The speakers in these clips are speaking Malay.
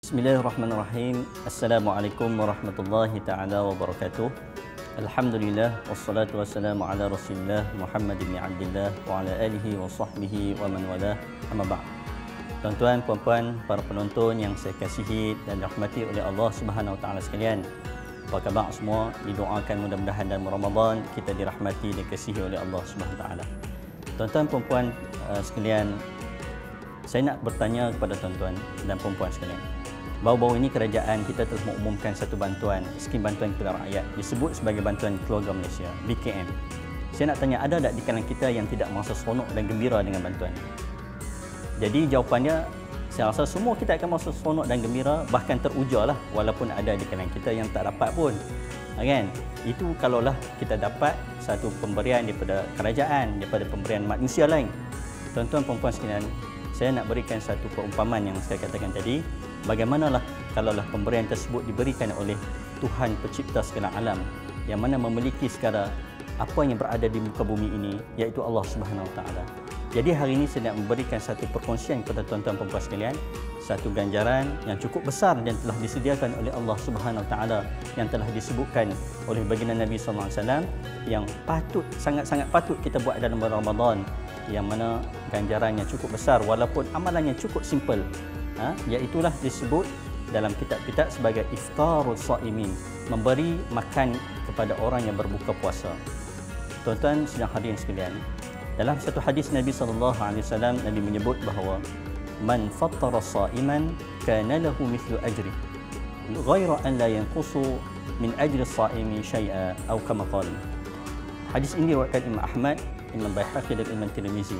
Bismillahirrahmanirrahim. Assalamualaikum warahmatullahi taala wabarakatuh. Alhamdulillah wassalatu wassalamu ala Rasulillah Muhammad bin Abdullah wa ala alihi wa sahbihi wa man walah. Amma ba'd. Tuan-tuan, puan-puan, para penonton yang saya kasihi dan dirahmati oleh Allah Subhanahu wa taala sekalian. Apa khabar semua? Didoakan mudah-mudahan dalam Ramadan kita dirahmati dan dikasihi oleh Allah Subhanahu wa taala. Tuan-tuan, puan-puan sekalian, saya nak bertanya kepada tuan-tuan dan puan-puan sekalian. Baru-baru ini kerajaan kita telah mengumumkan satu bantuan, skim bantuan kepada rakyat, disebut sebagai bantuan keluarga Malaysia, BKM. Saya nak tanya, ada tak di kalangan kita yang tidak merasa seronok dan gembira dengan bantuan? Jadi jawapannya, saya rasa semua kita akan merasa seronok dan gembira, bahkan teruja lah, walaupun ada di kalangan kita yang tak dapat pun. Kan? Itu kalaulah kita dapat satu pemberian daripada kerajaan, daripada pemberian manusia lain. Tuan-tuan, puan-puan sekalian, saya nak berikan satu perumpamaan yang saya katakan tadi. Bagaimanalah kalaulah pemberian tersebut diberikan oleh Tuhan pencipta segala alam, yang mana memiliki segala apa yang berada di muka bumi ini, iaitu Allah Subhanahu Wa Taala. Jadi hari ini saya nak memberikan satu perkongsian kepada tuan-tuan dan puan sekalian, satu ganjaran yang cukup besar dan telah disediakan oleh Allah Subhanahu Wa Taala, yang telah disebutkan oleh baginda Nabi sallallahu alaihi wasallam, yang patut, sangat-sangat patut kita buat dalam bulan Ramadan, yang mana ganjarannya cukup besar walaupun amalannya cukup simple. Iaitulah disebut dalam kitab-kitab sebagai iftarul shaimin, memberi makan kepada orang yang berbuka puasa. Tuan-tuan sedang hadirin sekalian, dalam satu hadis Nabi SAW, Nabi menyebut bahawa man fattara shaiman kana lahu mithlu ajri ghaira an la yanqusu min ajri shaimi syai'a atau kama qala. Hadis ini diriwayatkan Imam Ahmad, Imam Baihaqi dan Imam Tirmizi.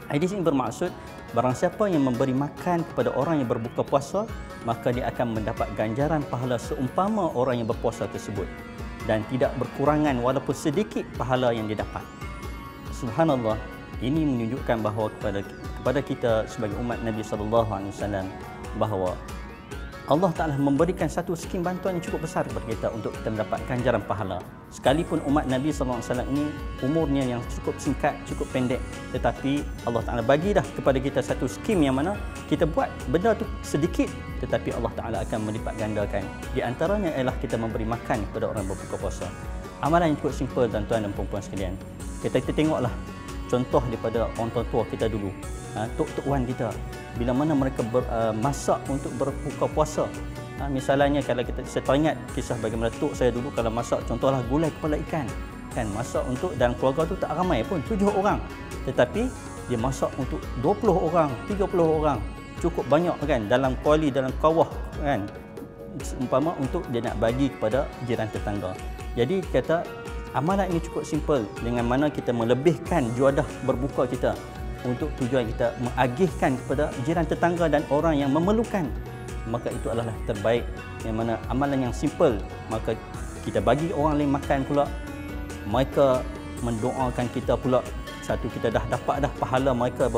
Hadis ini bermaksud, barang siapa yang memberi makan kepada orang yang berbuka puasa, maka dia akan mendapat ganjaran pahala seumpama orang yang berpuasa tersebut, dan tidak berkurangan walaupun sedikit pahala yang dia dapat. Subhanallah, ini menunjukkan bahawa kepada kita sebagai umat Nabi SAW, bahawa Allah Ta'ala memberikan satu skim bantuan yang cukup besar kepada kita untuk kita mendapat ganjaran pahala. Sekalipun umat Nabi SAW ini umurnya yang cukup singkat, cukup pendek, tetapi Allah Ta'ala bagi dah kepada kita satu skim yang mana kita buat benda tu sedikit, tetapi Allah Ta'ala akan melipat gandakan. Di antaranya ialah kita memberi makan kepada orang berbuka puasa. Amalan yang cukup simple, tuan-tuan dan puan-puan sekalian. Kita tengoklah contoh daripada orang tua kita dulu, tok-tok wan kita, bila mana mereka masak untuk berbuka puasa. Misalnya kalau saya teringat kisah bagaimana tok saya dulu kalau masak, contohlah gulai kepala ikan, kan, masak untuk, dalam keluarga tu tak ramai pun, 7 orang, tetapi dia masak untuk 20 orang, 30 orang, cukup banyak kan, dalam kuali, dalam kawah kan, umpama untuk dia nak bagi kepada jiran tetangga. Jadi kata amalan ini cukup simple, dengan mana kita melebihkan juadah berbuka kita untuk tujuan kita mengagihkan kepada jiran tetangga dan orang yang memerlukan. Maka itu adalah terbaik, yang mana amalan yang simple, maka kita bagi orang lain makan pula, mereka mendoakan kita pula. Satu, kita dah dapat dah pahala mereka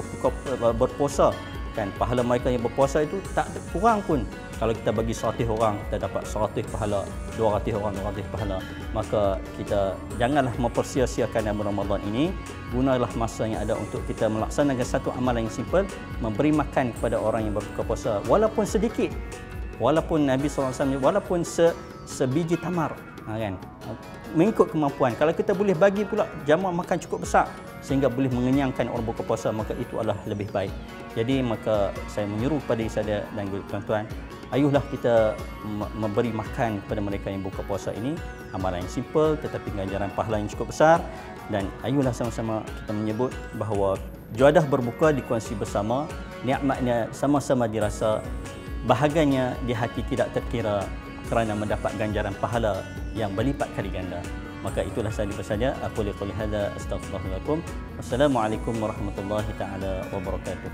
berpuasa kan, pahala mereka yang berpuasa itu tak kurang pun. Kalau kita bagi 100 orang, kita dapat 100 pahala, 200 orang 200 pahala. Maka kita janganlah mempersia-siakan dalam Ramadan ini. Gunalah masa yang ada untuk kita melaksanakan satu amalan yang simple, memberi makan kepada orang yang berbuka puasa, walaupun sedikit, walaupun Nabi SAW, walaupun sebiji tamar, kan, mengikut kemampuan. Kalau kita boleh bagi pula jamuan makan cukup besar sehingga boleh mengenyangkan orang berbuka puasa, maka itu adalah lebih baik. Jadi maka saya menyuruh kepada saya dan tuan-tuan, ayuhlah kita memberi makan kepada mereka yang buka puasa ini. Amalan yang simple tetapi ganjaran pahala yang cukup besar. Dan ayuhlah sama-sama kita menyebut bahawa juadah berbuka dikongsi bersama, nikmatnya sama-sama dirasa, bahagianya di hati tidak terkira, kerana mendapat ganjaran pahala yang berlipat kali ganda. Maka itulah saja. Aku lihat hadza, astaghfirullahaladzim. Wassalamualaikum warahmatullahi taala wabarakatuh.